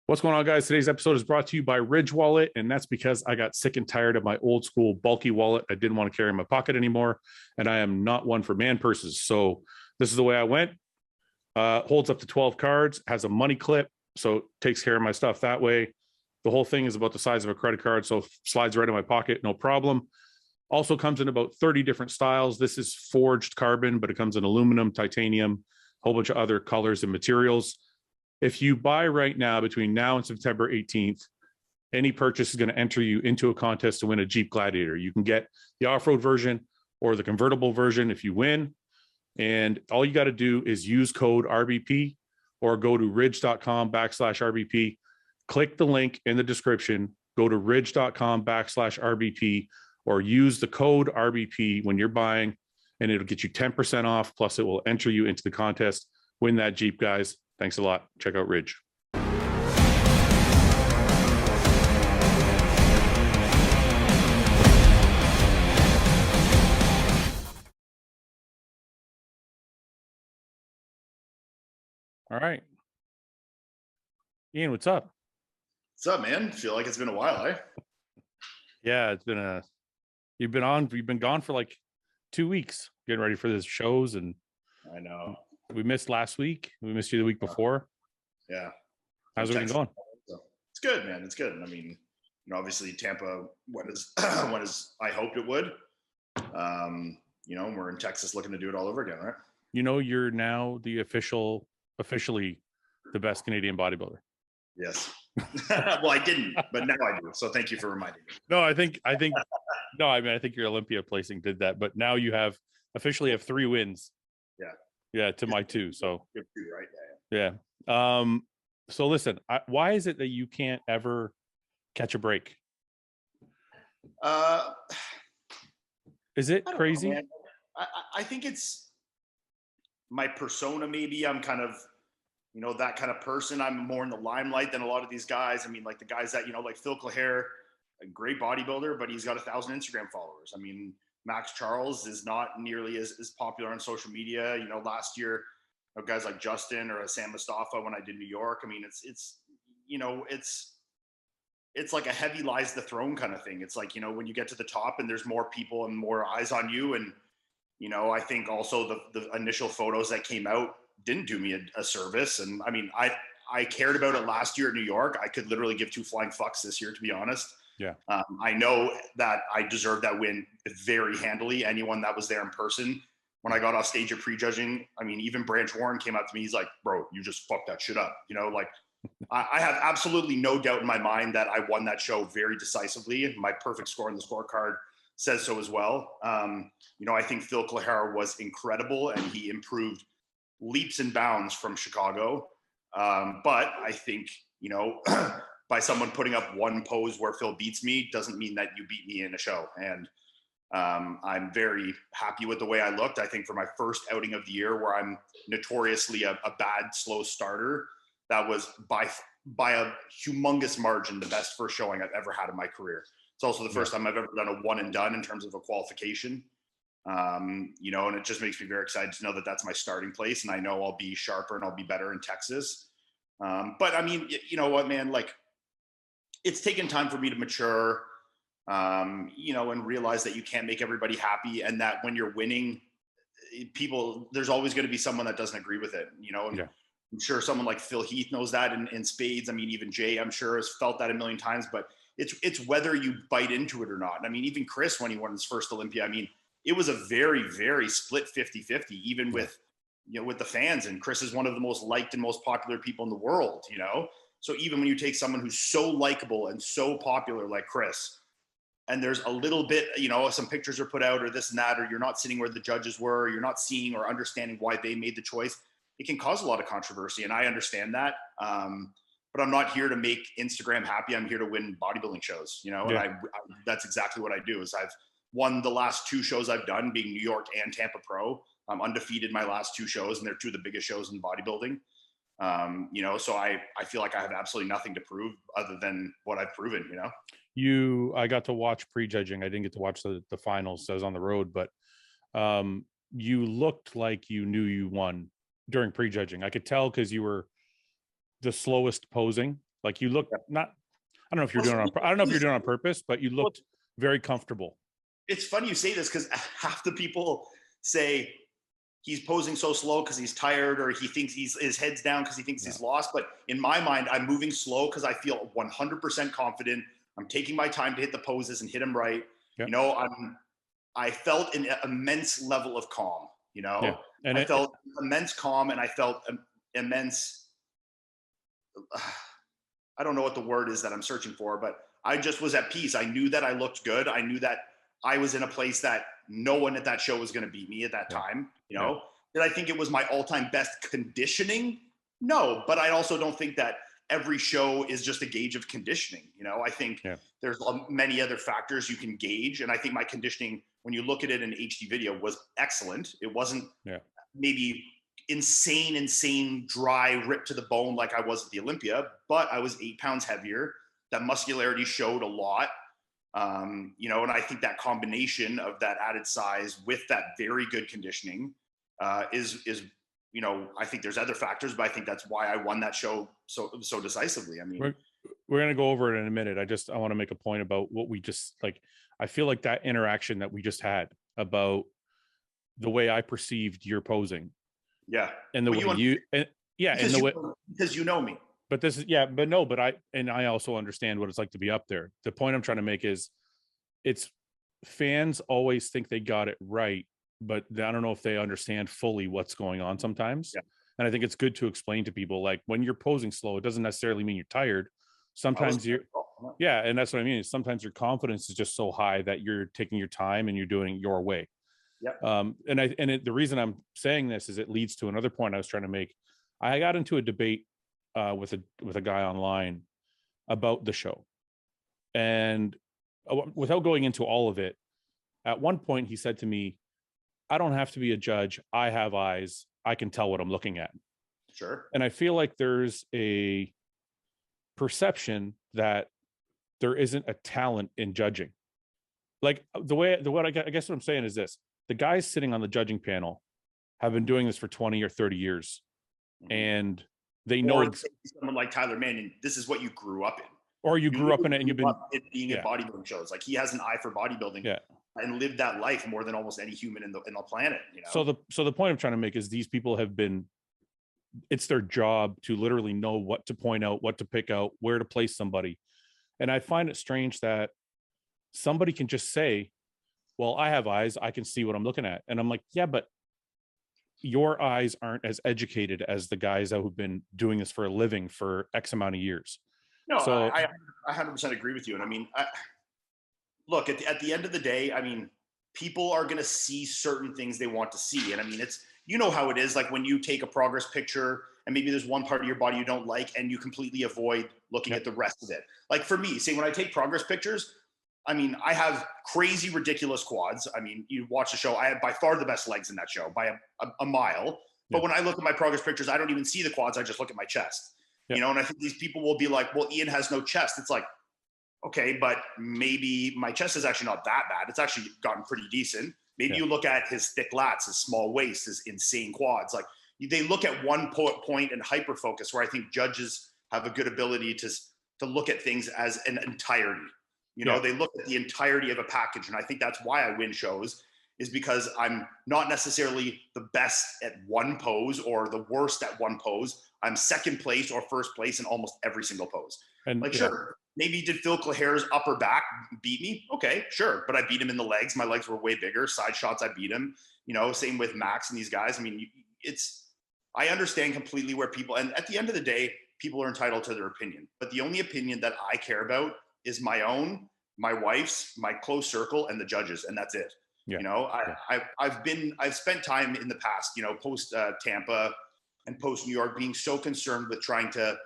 What's going on, guys? Today's episode is brought to you by Ridge Wallet, and that's because I got sick and tired of my old school bulky wallet. I didn't want to carry in my pocket anymore, and I am not one for man purses. So this is the way I went. Holds up to 12 cards, has a money clip, so takes care of my stuff that way. The whole thing is about the size of a credit card, so slides right in my pocket, no problem. Also comes in about 30 different styles. This is forged carbon, but it comes in aluminum, titanium, a whole bunch of other colors and materials. If you buy right now, between now and September 18th, any purchase is going to enter you into a contest to win a Jeep Gladiator. You can get the off-road version or the convertible version if you win. And all you got to do is use code RBP or go to ridge.com/RBP. Click the link in the description, go to ridge.com/RBP, or use the code RBP when you're buying, and it'll get you 10% off. Plus, it will enter you into the contest. Win that Jeep, guys. Thanks a lot. Check out Ridge. All right. Ian, what's up? What's up, man? Feel like it's been a while, eh? Yeah, it's been you've been gone for like 2 weeks getting ready for the shows, and I know. We missed last week. We missed you the week before. Yeah. How's everything going? It's good, man. It's good. I mean, obviously Tampa went as I hoped it would. We're in Texas looking to do it all over again, right? You're now officially the best Canadian bodybuilder. Yes. Well, I didn't, but now I do. So thank you for reminding me. No, I think your Olympia placing did that, but now you officially have 3 wins. Yeah. Yeah, to my 2. So good for you, right? Yeah. So listen, why is it that you can't ever catch a break? Is it crazy? Know, I think it's my persona. Maybe I'm kind of, that kind of person. I'm more in the limelight than a lot of these guys. I mean, like the guys that, like Phil Clahere, a great bodybuilder, but he's got 1,000 Instagram followers. I mean, Max Charles is not nearly as popular on social media. Last year, guys like Justin or Sam Mustafa when I did New York. I mean, it's like a heavy lies the throne kind of thing. It's like, when you get to the top and there's more people and more eyes on you. And, I think also the initial photos that came out didn't do me a service. And I mean, I cared about it last year at New York. I could literally give 2 flying fucks this year, to be honest. Yeah. I know that I deserved that win very handily. Anyone that was there in person, when I got off stage at prejudging, I mean, even Branch Warren came up to me. He's like, bro, you just fucked that shit up. I have absolutely no doubt in my mind that I won that show very decisively. My perfect score on the scorecard says so as well. I think Phil Clahere was incredible and he improved leaps and bounds from Chicago. But I think, by someone putting up one pose where Phil beats me doesn't mean that you beat me in a show. And I'm very happy with the way I looked. I think for my first outing of the year, where I'm notoriously a bad, slow starter, that was by a humongous margin the best first showing I've ever had in my career. It's also the first time I've ever done a one and done in terms of a qualification. And it just makes me very excited to know that that's my starting place. And I know I'll be sharper and I'll be better in Texas. But I mean, you know what, man, like, it's taken time for me to mature, and realize that you can't make everybody happy, and that when you're winning, there's always going to be someone that doesn't agree with it, and yeah. I'm sure someone like Phil Heath knows that in spades. I mean, even Jay, I'm sure, has felt that a million times, but it's whether you bite into it or not. I mean, even Chris, when he won his first Olympia, I mean, it was a very, very split 50-50, even with the fans. And Chris is one of the most liked and most popular people in the world, So even when you take someone who's so likable and so popular like Chris, and there's a little bit, some pictures are put out or this and that, or you're not sitting where the judges were, or you're not seeing or understanding why they made the choice, it can cause a lot of controversy. And I understand that. But I'm not here to make Instagram happy. I'm here to win bodybuilding shows, Yeah. And that's exactly what I do. Is I've won the last 2 shows I've done, being New York and Tampa Pro. I'm undefeated my last 2 shows, and they're 2 of the biggest shows in bodybuilding. So I feel like I have absolutely nothing to prove other than what I've proven, I got to watch prejudging. I didn't get to watch the finals. So I was on the road, but you looked like you knew you won during prejudging. I could tell because you were the slowest posing. Like you look not, I don't know if you're doing it on, I don't know if you're doing it on purpose, but you looked very comfortable. It's funny you say this because half the people say he's posing so slow because he's tired, or he thinks his head's down because he thinks he's lost. But in my mind, I'm moving slow because I feel 100% confident. I'm taking my time to hit the poses and hit them right. Yep. You know, I felt an immense level of calm, you know, yeah. And I felt immense calm, and I felt immense, I don't know what the word is that I'm searching for, but I just was at peace. I knew that I looked good. I knew that I was in a place that no one at that show was going to beat me at that time. You know, did I think it was my all-time best conditioning? No, but I also don't think that every show is just a gauge of conditioning. You know, I think there's many other factors you can gauge. And I think my conditioning, when you look at it in HD video, was excellent. It wasn't maybe insane, dry, ripped to the bone like I was at the Olympia, but I was 8 pounds heavier. That muscularity showed a lot. You know, and I think that combination of that added size with that very good conditioning is, you know, I think there's other factors, but I think that's why I won that show so decisively. I mean, we're going to go over it in a minute. I want to make a point about what we just, like, I feel like that interaction that we just had about the way I perceived your posing. Yeah. And the way and the way, because you know me. But this is, but I also understand what it's like to be up there. The point I'm trying to make is it's fans always think they got it right, but I don't know if they understand fully what's going on sometimes. Yeah. And I think it's good to explain to people, like, when you're posing slow, it doesn't necessarily mean you're tired. Sometimes and that's what I mean. Sometimes your confidence is just so high that you're taking your time and you're doing it your way. Yeah. The reason I'm saying this is it leads to another point I was trying to make. I got into a debate with a guy online about the show, and without going into all of it, at one point he said to me, "I don't have to be a judge. I have eyes. I can tell what I'm looking at." Sure. And I feel like there's a perception that there isn't a talent in judging. Like I guess what I'm saying is this: the guys sitting on the judging panel have been doing this for 20 or 30 years, and they know someone like Tyler Manning, this is what you grew up in. Or you grew up in it and you've been being at bodybuilding shows. Like, he has an eye for bodybuilding and lived that life more than almost any human in the planet, you know? So the point I'm trying to make is these people have been, it's their job to literally know what to point out, what to pick out, where to place somebody. And I find it strange that somebody can just say, well, I have eyes, I can see what I'm looking at. And I'm like, yeah, but your eyes aren't as educated as the guys who've been doing this for a living for X amount of years. No, so I 100% agree with you. And I mean, look, at the end of the day, I mean, people are going to see certain things they want to see. And I mean, it's, you know how it is, like when you take a progress picture and maybe there's one part of your body you don't like and you completely avoid looking at the rest of it. Like for me, say when I take progress pictures, I mean, I have crazy, ridiculous quads. I mean, you watch the show, I have by far the best legs in that show by a mile. But when I look at my progress pictures, I don't even see the quads. I just look at my chest, you know? And I think these people will be like, well, Iain has no chest. It's like, okay, but maybe my chest is actually not that bad. It's actually gotten pretty decent. Maybe you look at his thick lats, his small waist, his insane quads. Like, they look at one point and hyper focus, where I think judges have a good ability to look at things as an entirety. You know, they look at the entirety of a package. And I think that's why I win shows, is because I'm not necessarily the best at one pose or the worst at one pose. I'm second place or first place in almost every single pose. And like, sure, maybe did Phil Claire's upper back beat me? Okay, sure. But I beat him in the legs. My legs were way bigger. Side shots, I beat him. You know, same with Max and these guys. I mean, I understand completely where people, and at the end of the day, people are entitled to their opinion. But the only opinion that I care about is my own, my wife's, my close circle, and the judges, and that's it. You know, I've spent time in the past, you know, post Tampa and post New York, being so concerned with trying to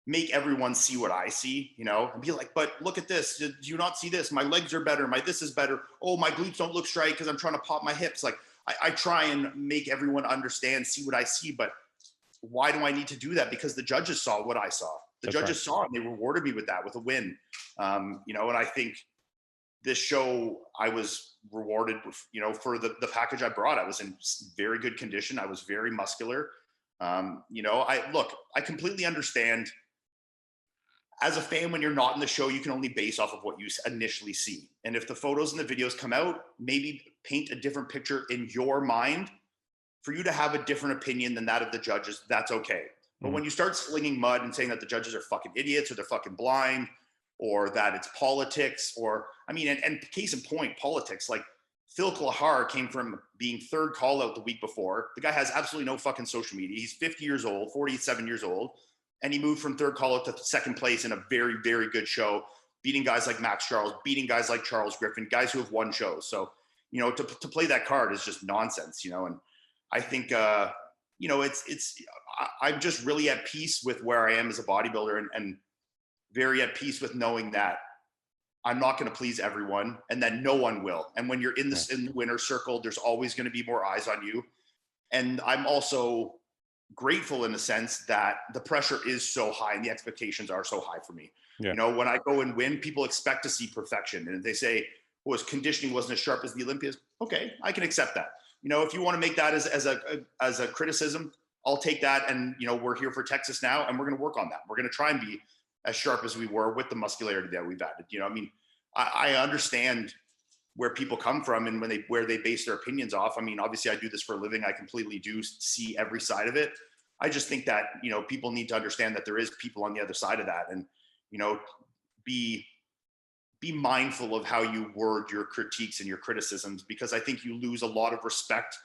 make everyone see what I see, you know, and be like, but look at this. Do you not see this? My legs are better. This is better. Oh, my glutes don't look straight because I'm trying to pop my hips. Like, I try and make everyone understand, see what I see, but why do I need to do that? Because the judges saw what I saw. The judges saw it, and they rewarded me with that, with a win. You know, and I think this show, I was rewarded with, you know, for the package I brought. I was in very good condition. I was very muscular. You know, I completely understand as a fan, when you're not in the show, you can only base off of what you initially see. And if the photos and the videos come out, maybe paint a different picture in your mind. For you to have a different opinion than that of the judges, that's okay. But when you start slinging mud and saying that the judges are fucking idiots or they're fucking blind or that it's politics or, I mean, and case in point, politics, like Phil Klahar came from being third call out the week before. The guy has absolutely no fucking social media. He's 50 years old, 47 years old. And he moved from third call out to second place in a very, very good show, beating guys like Max Charles, beating guys like Charles Griffin, guys who have won shows. So, you know, to play that card is just nonsense, you know, and I think, you know, I'm just really at peace with where I am as a bodybuilder and very at peace with knowing that I'm not going to please everyone and that no one will. And when you're in the winner's circle, there's always going to be more eyes on you. And I'm also grateful in a sense that the pressure is so high and the expectations are so high for me. Yeah. You know, when I go and win, people expect to see perfection. And if they say, well, his conditioning wasn't as sharp as the Olympians, okay, I can accept that. You know, if you want to make that as a criticism, I'll take that. And, you know, we're here for Texas now and we're going to work on that. We're going to try and be as sharp as we were with the muscularity that we've added. You know, I mean, I understand where people come from and where they base their opinions off. I mean, obviously I do this for a living. I completely do see every side of it. I just think that, you know, people need to understand that there is people on the other side of that and, you know, be mindful of how you word your critiques and your criticisms, because I think you lose a lot of respect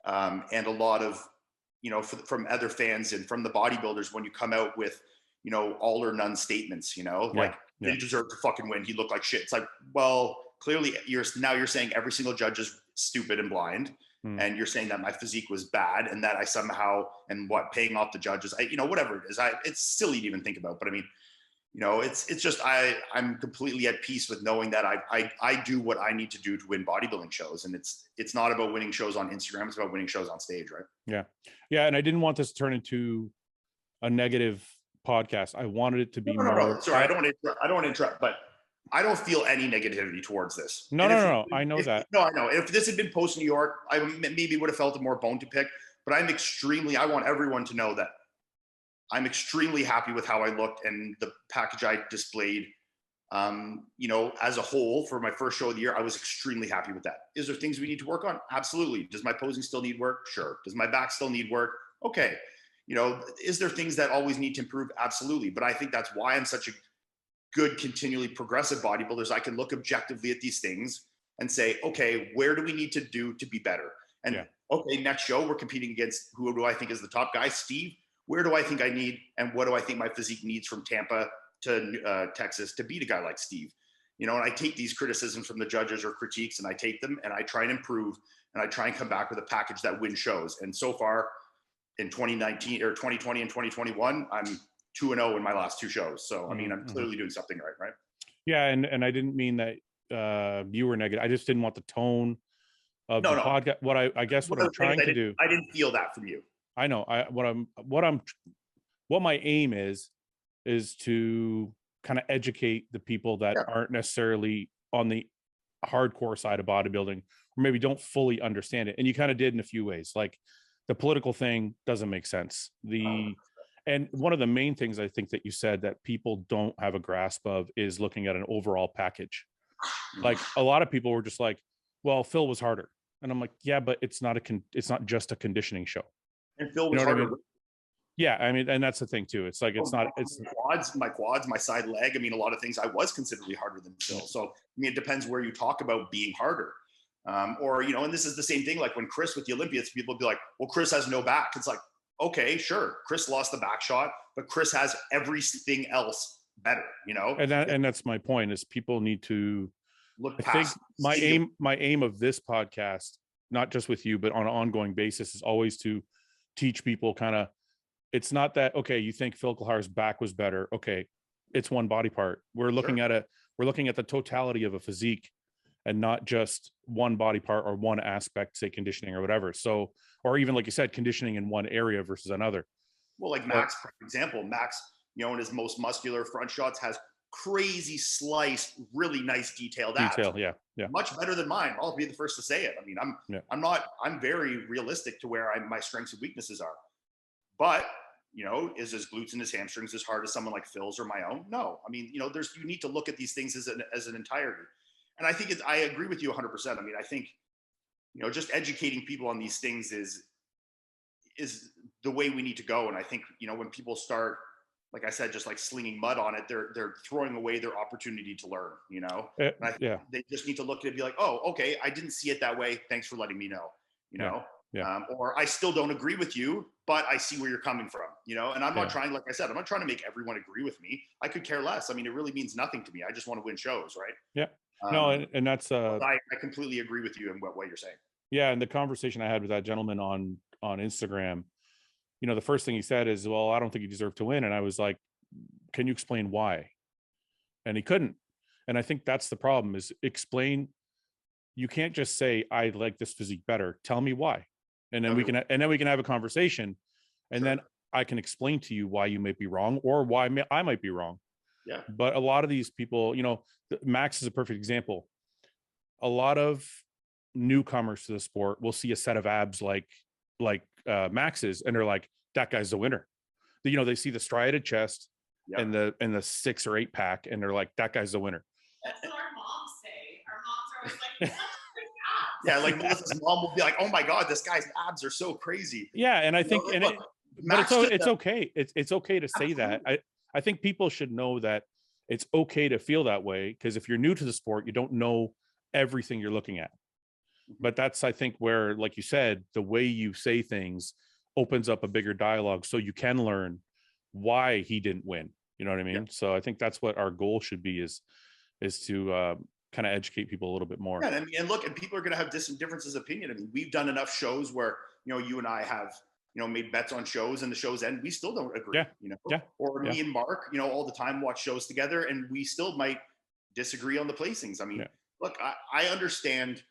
and a lot of, you know, from other fans and from the bodybuilders when you come out with, you know, all or none statements, you know, like they deserve to fucking win. He looked like shit. It's like, well, clearly you're saying every single judge is stupid and blind. And you're saying that my physique was bad and that I somehow, and paying off the judges, you know, whatever it is, it's silly to even think about. But I mean, you know, it's just, I'm completely at peace with knowing that I do what I need to do to win bodybuilding shows. And it's not about winning shows on Instagram. It's about winning shows on stage. Right. Yeah. Yeah. And I didn't want this to turn into a negative podcast. I wanted it to be more. Sorry. I don't want to interrupt, but I don't feel any negativity towards this. No. I know that. No, I know. If this had been post New York, I maybe would have felt a more bone to pick, but I want everyone to know that I'm extremely happy with how I looked and the package I displayed. You know, as a whole for my first show of the year, I was extremely happy with that. Is there things we need to work on? Absolutely. Does my posing still need work? Sure. Does my back still need work? Okay. You know, is there things that always need to improve? Absolutely. But I think that's why I'm such a good, continually progressive bodybuilders. I can look objectively at these things and say, okay, where do we need to do to be better? And okay, next show, we're competing against who do I think is the top guy? Steve. Where do I think I need, and what do I think my physique needs from Tampa to Texas to beat a guy like Steve? You know, and I take these criticisms from the judges or critiques and I take them and I try and improve and I try and come back with a package that wins shows. And so far in 2019 or 2020 and 2021, I'm 2-0 in my last two shows. So, I mean, I'm clearly doing something right? Yeah. And I didn't mean that you were negative. I just didn't want the tone of the podcast. What I'm trying to do. I didn't feel that from you. I know. What my aim is to kind of educate the people that aren't necessarily on the hardcore side of bodybuilding, or maybe don't fully understand it. And you kind of did in a few ways. Like the political thing doesn't make sense. And one of the main things I think that you said that people don't have a grasp of is looking at an overall package. Like a lot of people were just like, well, Phil was harder. And I'm like, yeah, but it's not just a conditioning show. And Phil was harder. I mean? Yeah, I mean, and that's the thing too. It's like my quads, my side leg. I mean, a lot of things I was considerably harder than Phil. So I mean, it depends where you talk about being harder. Or, you know, and this is the same thing. Like when Chris with the Olympians, people be like, well, Chris has no back. It's like, okay, sure. Chris lost the back shot, but Chris has everything else better, you know? And that's my point is people need to look past. I think my aim of this podcast, not just with you, but on an ongoing basis, is always to teach people kind of, it's not that, okay, you think Phil Klahar's back was better. Okay. It's one body part. We're looking at the totality of a physique and not just one body part or one aspect, say conditioning or whatever. So, or even like you said, conditioning in one area versus another. Well, like Max, for example, Max, you know, in his most muscular front shots has crazy sliced, really nice detailed abs. Yeah. Much better than mine. I'll be the first to say it. I mean, I'm very realistic to where my strengths and weaknesses are. But is his glutes and his hamstrings as hard as someone like Phil's or my own? No. I mean, you need to look at these things as an entirety. And I think I agree with you 100%. I mean, I think, just educating people on these things is the way we need to go. And I think, when people start, like I said, just like slinging mud on it, they're throwing away their opportunity to learn, And they just need to look at it and be like, oh, okay, I didn't see it that way. Thanks for letting me know, or I still don't agree with you, but I see where you're coming from, and I'm not trying, like I said, I'm not trying to make everyone agree with me. I could care less. I mean, it really means nothing to me. I just want to win shows. Right. Yeah. No. And that's, I completely agree with you in what you're saying. Yeah. And the conversation I had with that gentleman on Instagram, the first thing he said is, well, I don't think you deserve to win. And I was like, can you explain why? And he couldn't. And I think that's the problem, is explain. You can't just say, I like this physique better. Tell me why. And then we can have a conversation, and then I can explain to you why you may be wrong, or why I might be wrong. Yeah. But a lot of these people, Max is a perfect example. A lot of newcomers to the sport will see a set of abs like Max's, and they're like, that guy's the winner. They see the striated chest and the 6 or 8 pack, and they're like, that guy's the winner. That's what our moms say. Our moms are always like, yeah, like Melissa's mom will be like, oh my God, this guy's abs are so crazy. Yeah. And I think, but it's okay. It's okay to say that. I think people should know that it's okay to feel that way, because if you're new to the sport, you don't know everything you're looking at. But that's, I think, where, like you said, the way you say things opens up a bigger dialogue, so you can learn why he didn't win. You know what I mean? Yeah. So I think that's what our goal should be, is to kind of educate people a little bit more. Yeah, and look, and people are going to have differences of opinion. I mean, we've done enough shows where, you and I have, made bets on shows, and the shows end, we still don't agree, or me and Mark, all the time watch shows together, and we still might disagree on the placings. I mean, look, I understand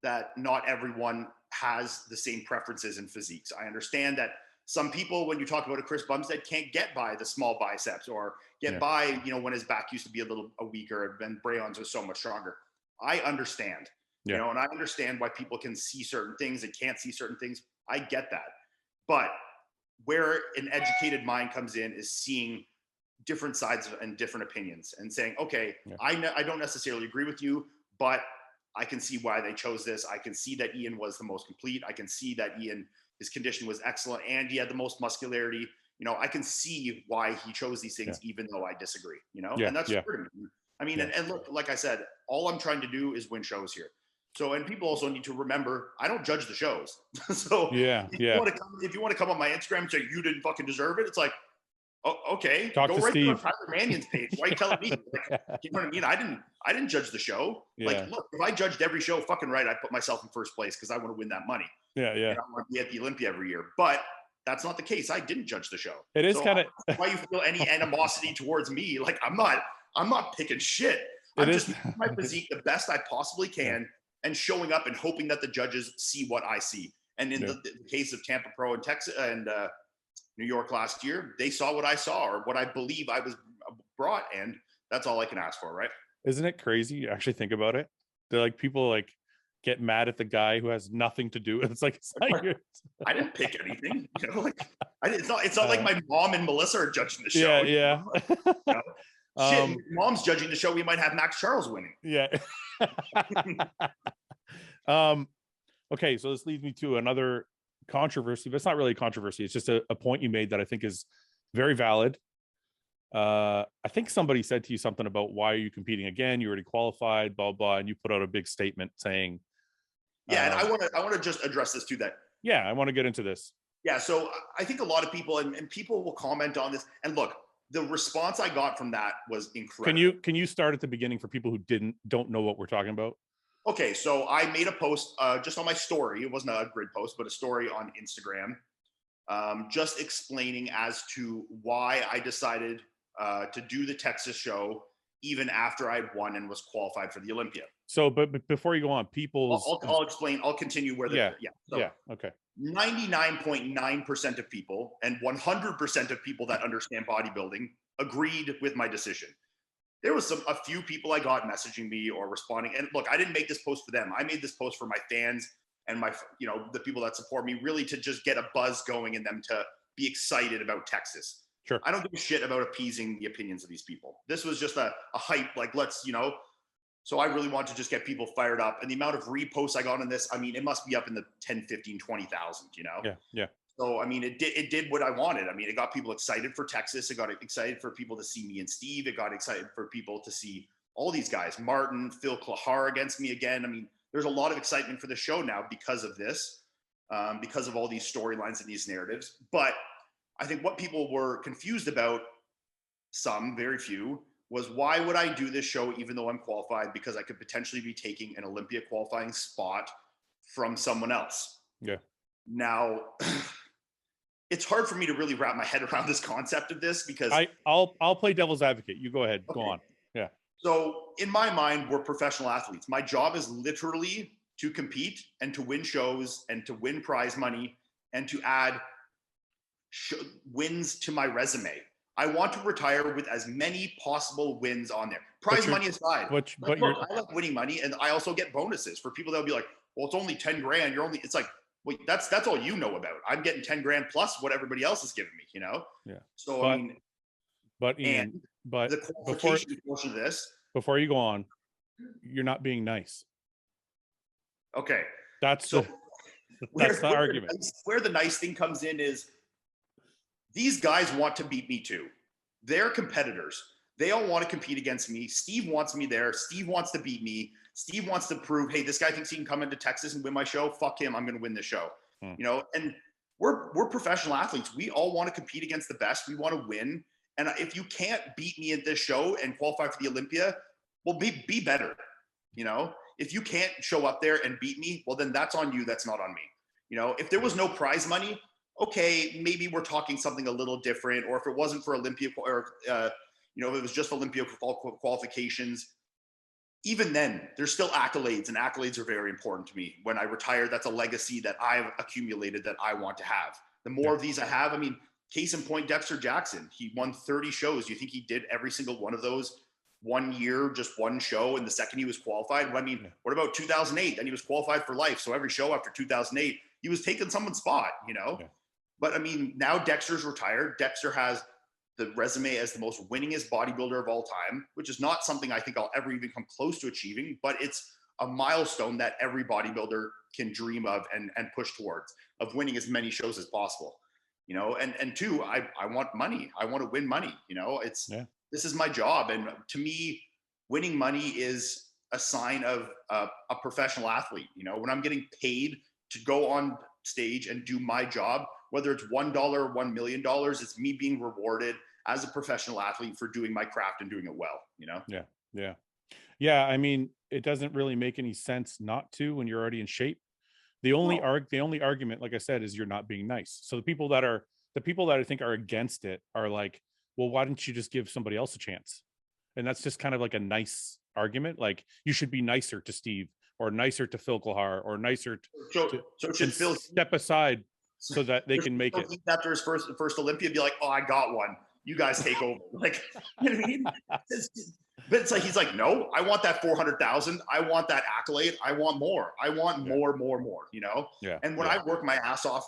that not everyone has the same preferences in physiques. I understand that some people, when you talk about a Chris Bumstead, can't get by the small biceps, or get by, when his back used to be a little weaker, and Brayon's was so much stronger. I understand, and I understand why people can see certain things and can't see certain things. I get that. But where an educated mind comes in is seeing different sides and different opinions, and saying, okay, I don't necessarily agree with you, but I can see why they chose this. I can see that Iain was the most complete. I can see that his condition was excellent, and he had the most muscularity. I can see why he chose these things, even though I disagree, and that's true. I mean, and look, like I said, all I'm trying to do is win shows here. So, and people also need to remember, I don't judge the shows. So if you want to come on my Instagram and say you didn't fucking deserve it, it's like, oh, okay, go right to Tyler Mannion's page. Why are you telling me? Like, you know what I mean? I didn't judge the show. Like, look, if I judged every show, fucking right, I put myself in first place because I want to win that money. Yeah. And I want to be at the Olympia every year. But that's not the case. I didn't judge the show. It is kind of why you feel any animosity towards me. Like, I'm not picking shit. I'm just making my physique the best I possibly can, and showing up and hoping that the judges see what I see. And in the case of Tampa Pro and Texas and New York last year, they saw what I saw, or what I believe I was brought, and that's all I can ask for, right? Isn't it crazy? You actually think about it. They're like, people like get mad at the guy who has nothing to do with it. It's like I didn't pick anything. It's not like my mom and Melissa are judging the show. Yeah. Shit, mom's judging the show. We might have Max Charles winning. Yeah. Okay, so this leads me to another controversy, but it's not really a controversy. It's just a point you made that I think is very valid. I think somebody said to you something about, why are you competing again? You already qualified, blah, blah, and you put out a big statement saying. And I want to just address this too. Yeah, I want to get into this. Yeah, so I think a lot of people, and people will comment on this. And look, the response I got from that was incredible. Can you start at the beginning for people who don't know what we're talking about? Okay, so I made a post just on my story. It wasn't a grid post, but a story on Instagram, just explaining as to why I decided to do the Texas show even after I'd won and was qualified for the Olympia. So, but before you go on, I'll explain. I'll continue where okay. 99.9% of people and 100% of people that understand bodybuilding agreed with my decision. There was a few people I got messaging me or responding. And look, I didn't make this post for them. I made this post for my fans and the people that support me, really to just get a buzz going in them to be excited about Texas. Sure. I don't give a shit about appeasing the opinions of these people. This was just a hype, like, let's, you know. So I really want to just get people fired up. And the amount of reposts I got on this, I mean, it must be up in the 10, 15, 20,000, you know? Yeah. Yeah. So, I mean, it did what I wanted. I mean, it got people excited for Texas. It got excited for people to see me and Steve. It got excited for people to see all these guys, Martin, Phil Klahar against me again. I mean, there's a lot of excitement for the show now because of this, because of all these storylines and these narratives. But I think what people were confused about, some, very few, was why would I do this show even though I'm qualified? Because I could potentially be taking an Olympia qualifying spot from someone else. Yeah. Now, it's hard for me to really wrap my head around this concept of this because I'll play devil's advocate. You go ahead. Okay. Go on. Yeah. So in my mind, we're professional athletes. My job is literally to compete and to win shows and to win prize money and to add wins to my resume. I want to retire with as many possible wins on there. Prize money aside. But I love winning money, and I also get bonuses for people that'll be like, well, it's only 10 grand. It's like, wait, that's all you know about. I'm getting 10 grand plus what everybody else is giving me, you know? Yeah. So, Iain, the qualification portion of this. Before you go on, you're not being nice. Okay. That's the argument. Where the nice thing comes in is these guys want to beat me too. They're competitors. They all want to compete against me. Steve wants me there. Steve wants to beat me. Steve wants to prove, hey, this guy thinks he can come into Texas and win my show. Fuck him. I'm going to win the show. You know, and we're professional athletes. We all want to compete against the best. We want to win. And if you can't beat me at this show and qualify for the Olympia, well, be better. You know, if you can't show up there and beat me, well, then that's on you. That's not on me. You know, if there was no prize money, okay, maybe we're talking something a little different. Or if it wasn't for Olympia or, you know, if it was just Olympia qualifications, even then there's still accolades, and accolades are very important to me. When I retire, that's a legacy that I've accumulated that I want to have. The more of these I have, I mean, case in point, Dexter Jackson, he won 30 shows. You think he did every single one of those 1 year, just one show, and the second he was qualified? Well, I mean, what about 2008? Then he was qualified for life. So every show after 2008, he was taking someone's spot, you know? Yeah. But I mean, now Dexter's retired. Dexter has the resume as the most winningest bodybuilder of all time, which is not something I think I'll ever even come close to achieving, but it's a milestone that every bodybuilder can dream of and push towards, of winning as many shows as possible, you know? And two, I want money. I want to win money, you know? This is my job. And to me, winning money is a sign of a professional athlete. You know, when I'm getting paid to go on stage and do my job, whether it's $1 or $1 million, it's me being rewarded as a professional athlete for doing my craft and doing it well, you know? Yeah. I mean, it doesn't really make any sense not to when you're already in shape. The only argument, like I said, is you're not being nice. So the people that I think are against it are like, well, why didn't you just give somebody else a chance? And that's just kind of like a nice argument. Like, you should be nicer to Steve, or nicer to Phil Klahar, or nicer to should Phil step aside so that they can make it. After his first Olympia, be like, oh, I got one. You guys take over. Like, you know what I mean? But it's like, he's like, no, I want that 400,000. I want that accolade. I want more. I want more, you know? Yeah. And when I work my ass off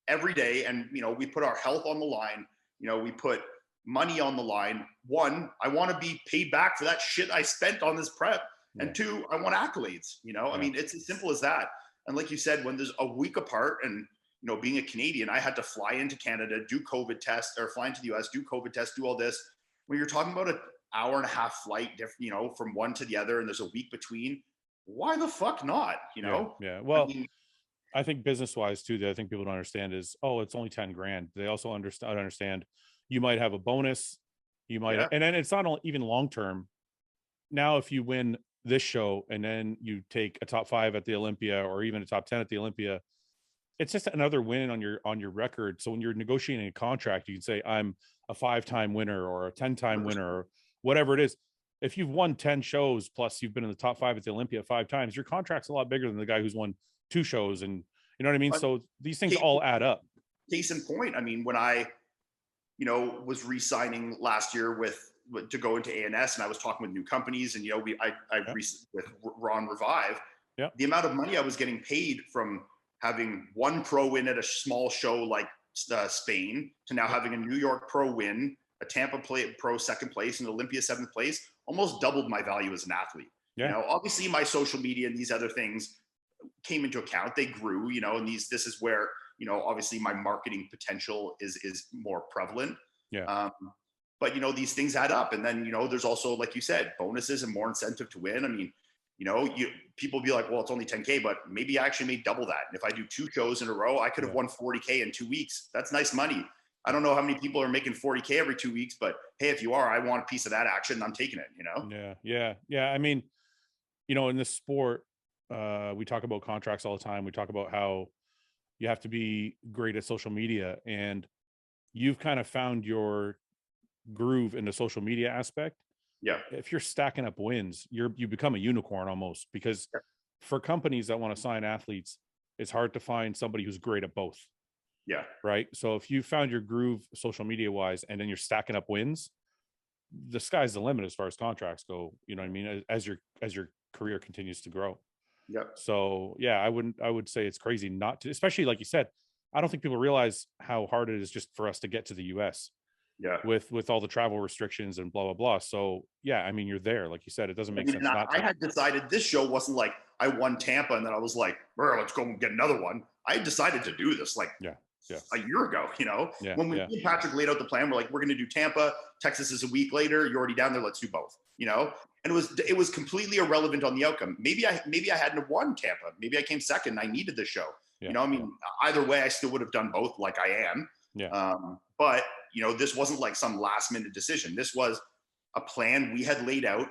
every day, and, you know, we put our health on the line, you know, we put money on the line. One, I want to be paid back for that shit I spent on this prep. And two, I want accolades, you know? I mean, it's as simple as that. And like you said, when there's a week apart, and, you know, being a Canadian, I had to fly into Canada, do COVID tests, or fly into the US, do COVID tests, do all this. When you're talking about an hour and a half flight, you know, from one to the other, and there's a week between, why the fuck not, you know? Yeah. Well, I mean, I think business-wise too, that I think people don't understand is, oh, it's only 10 grand. They also understand you might have a bonus, you might, and then it's not even long-term. Now, if you win this show and then you take a top 5 at the Olympia, or even a top 10 at the Olympia, it's just another win on your record. So when you're negotiating a contract, you can say, I'm a 5-time winner or a 10-time winner, or whatever it is. If you've won 10 shows, plus you've been in the top 5 at the Olympia 5 times, your contract's a lot bigger than the guy who's won 2 shows. And you know what I mean? So these things all add up. Case in point, I mean, when I, you know, was re-signing last year to go into ANS, and I was talking with new companies, and, you know, with Ron Revive, the amount of money I was getting paid from having one pro win at a small show like Spain, to now having a New York pro win, a Tampa pro second place, and Olympia seventh place, almost doubled my value as an athlete. Yeah. You know, obviously my social media and these other things came into account. They grew, you know, and this is where, you know, obviously my marketing potential is more prevalent. Yeah. But, you know, these things add up. And then, you know, there's also, like you said, bonuses and more incentive to win. I mean, you know, people be like, well, it's only 10K, but maybe I actually made double that. And if I do 2 shows in a row, I could have won 40K in 2 weeks. That's nice money. I don't know how many people are making 40K every 2 weeks, but hey, if you are, I want a piece of that action. I'm taking it, you know? Yeah. I mean, you know, in this sport, we talk about contracts all the time. We talk about how you have to be great at social media, and you've kind of found your groove in the social media aspect. Yeah. If you're stacking up wins, you become a unicorn almost, because for companies that want to sign athletes, it's hard to find somebody who's great at both. Yeah. Right. So if you found your groove social media wise, and then you're stacking up wins, the sky's the limit as far as contracts go. You know what I mean? As your career continues to grow. Yep. So yeah, I would say it's crazy not to, especially like you said, I don't think people realize how hard it is just for us to get to the US. Yeah. With all the travel restrictions and blah, blah, blah. So yeah, I mean, you're there. Like you said, it doesn't make sense not to. I had decided this show wasn't like I won Tampa and then I was like, let's go and get another one. I had decided to do this like a year ago, you know, when me and Patrick laid out the plan, we're like, we're going to do Tampa. Texas is a week later. You're already down there. Let's do both, you know? And it was completely irrelevant on the outcome. Maybe I hadn't have won Tampa. Maybe I came second. I needed the show, you know, I mean, either way, I still would have done both like I am. But you know, this wasn't like some last minute decision. This was a plan we had laid out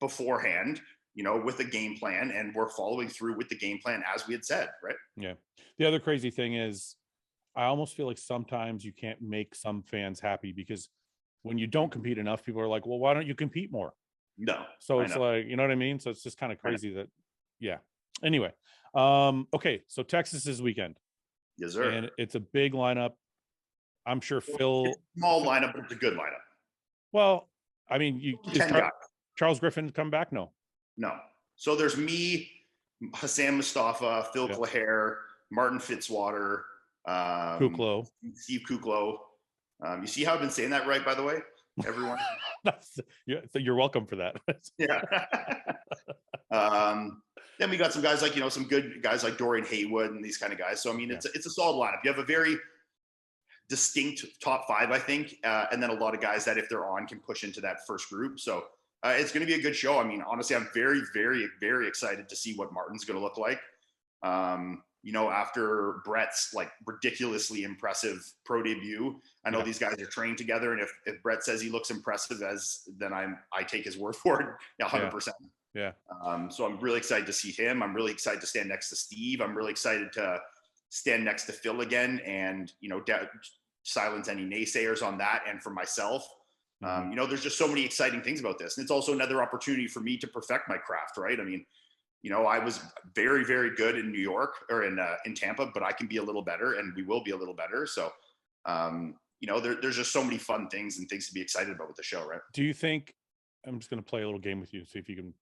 beforehand, you know, with a game plan, and we're following through with the game plan as we had said, right? Yeah. The other crazy thing is, I almost feel like sometimes you can't make some fans happy, because when you don't compete enough, people are like, well, why don't you compete more? No. So it's like, you know what I mean? So it's just kind of crazy that, Anyway. Okay. So Texas is weekend. Yes, sir. And it's a big lineup. I'm sure Phil. Small lineup, but it's a good lineup. Well, I mean, Charles Griffin come back? No. So there's me, Hassan Mustafa, Phil Clahere, Martin Fitzwater, Kuklo. Steve Kuklo. You see how I've been saying that right, by the way, everyone? You're welcome for that. Yeah. Then we got some guys like, you know, some good guys like Dorian Haywood and these kind of guys. So, I mean, it's a solid lineup. You have a very distinct top 5, I think. And then a lot of guys that if they're on can push into that first group. So it's going to be a good show. I mean, honestly, I'm very, very, very excited to see what Martin's going to look like. You know, after Brett's like ridiculously impressive pro debut, I know these guys are trained together. And if Brett says he looks impressive, then I take his word for it 100%. Yeah. So I'm really excited to see him. I'm really excited to stand next to Steve. I'm really excited to stand next to Phil again, and, you know, silence any naysayers on that. And for myself, you know, there's just so many exciting things about this. And it's also another opportunity for me to perfect my craft, right? I mean, you know, I was very, very good in New York or in Tampa, but I can be a little better, and we will be a little better. So, you know, there's just so many fun things and things to be excited about with the show, right? Do you think, I'm just going to play a little game with you, see if you can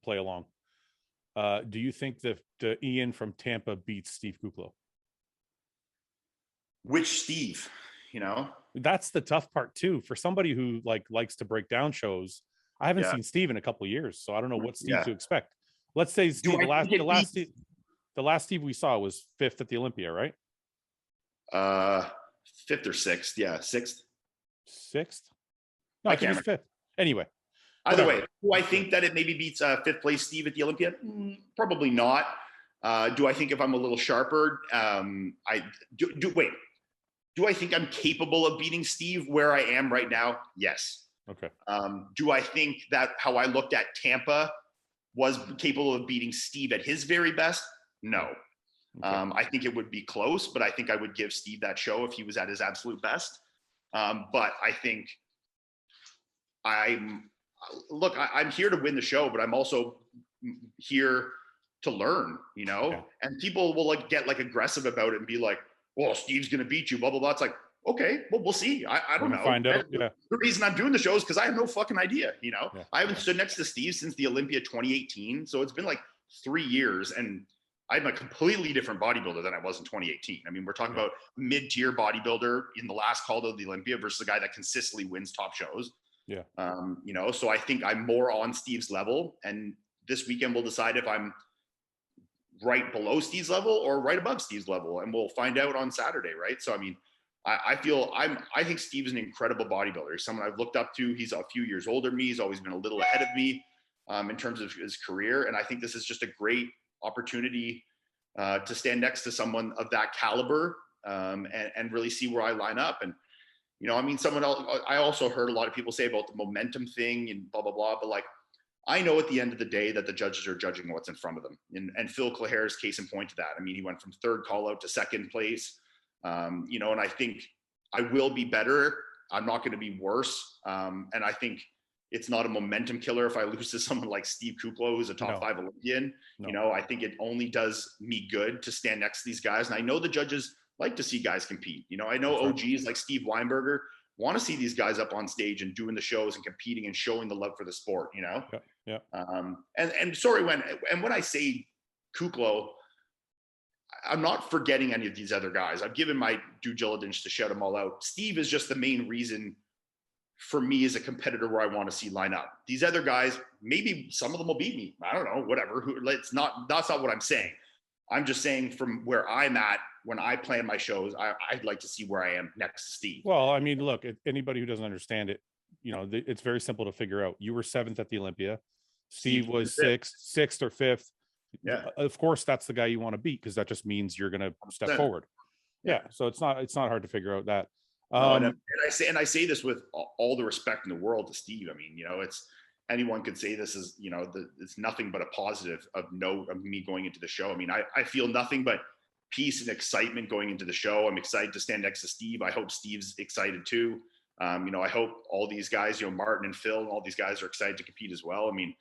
play along. Do you think that Iain from Tampa beats Steve Kuklo? Which Steve? You know, that's the tough part too. For somebody who likes to break down shows, I haven't seen Steve in a couple of years, so I don't know what Steve to expect. Let's say Steve, the last Steve we saw was 5th at the Olympia, right? 5th or 6th, sixth. No, I think it was 5th. Anyway, either way, do I think that it maybe beats 5th place Steve at the Olympia? Probably not. Do I think if I'm a little sharper, do I think I'm capable of beating Steve where I am right now? Yes. Okay. Do I think that how I looked at Tampa was capable of beating Steve at his very best? No. Okay. I think it would be close, but I think I would give Steve that show if he was at his absolute best. But I think I'm here to win the show, but I'm also here to learn, you know, and people will get aggressive about it and be like, well, Steve's going to beat you, blah, blah, blah. It's like, okay, well, we'll see. I don't know. Find out. Yeah. The reason I'm doing the show is because I have no fucking idea, you know. I haven't stood next to Steve since the Olympia 2018. So it's been like 3 years. And, I'm a completely different bodybuilder than I was in 2018. I mean, we're talking about mid-tier bodybuilder in the last call to the Olympia versus a guy that consistently wins top shows. Yeah. You know, so I think I'm more on Steve's level, and this weekend we'll decide if I'm right below Steve's level or right above Steve's level, and we'll find out on Saturday, right? So I mean, I think Steve is an incredible bodybuilder. He's someone I've looked up to. He's a few years older than me. He's always been a little ahead of me in terms of his career, and I think this is just a great opportunity to stand next to someone of that caliber and really see where I line up. And you know, I mean, someone else. I also heard a lot of people say about the momentum thing and blah blah blah, but like, I know at the end of the day that the judges are judging what's in front of them. And Phil Claire's case in point to that. I mean, he went from third call out to second place. You know, and I think I will be better. I'm not going to be worse. And I think it's not a momentum killer if I lose to someone like Steve Kuklo, who's a top 5 Olympian. You know, I think it only does me good to stand next to these guys. And I know the judges like to see guys compete. You know, I know OGs like Steve Weinberger want to see these guys up on stage and doing the shows and competing and showing the love for the sport, you know? And sorry, when I say Kuklo, I'm not forgetting any of these other guys. I've given my due diligence to shout them all out. Steve is just the main reason for me as a competitor where I want to see line up. These other guys, maybe some of them will beat me. I don't know, whatever. That's not what I'm saying. I'm just saying from where I'm at, when I plan my shows, I'd like to see where I am next to Steve. Well, I mean, look, anybody who doesn't understand it, you know, it's very simple to figure out. You were 7th at the Olympia. Steve was 6th or 5th. Yeah. Of course, that's the guy you want to beat, because that just means you're going to step forward. Yeah. So it's not hard to figure out that. And I say this with all the respect in the world to Steve. I mean, you know, anyone could say this is, you know, it's nothing but a positive of me going into the show. I mean, I feel nothing but peace and excitement going into the show. I'm excited to stand next to Steve. I hope Steve's excited too. You know, I hope all these guys, you know, Martin and Phil and all these guys are excited to compete as well. I mean,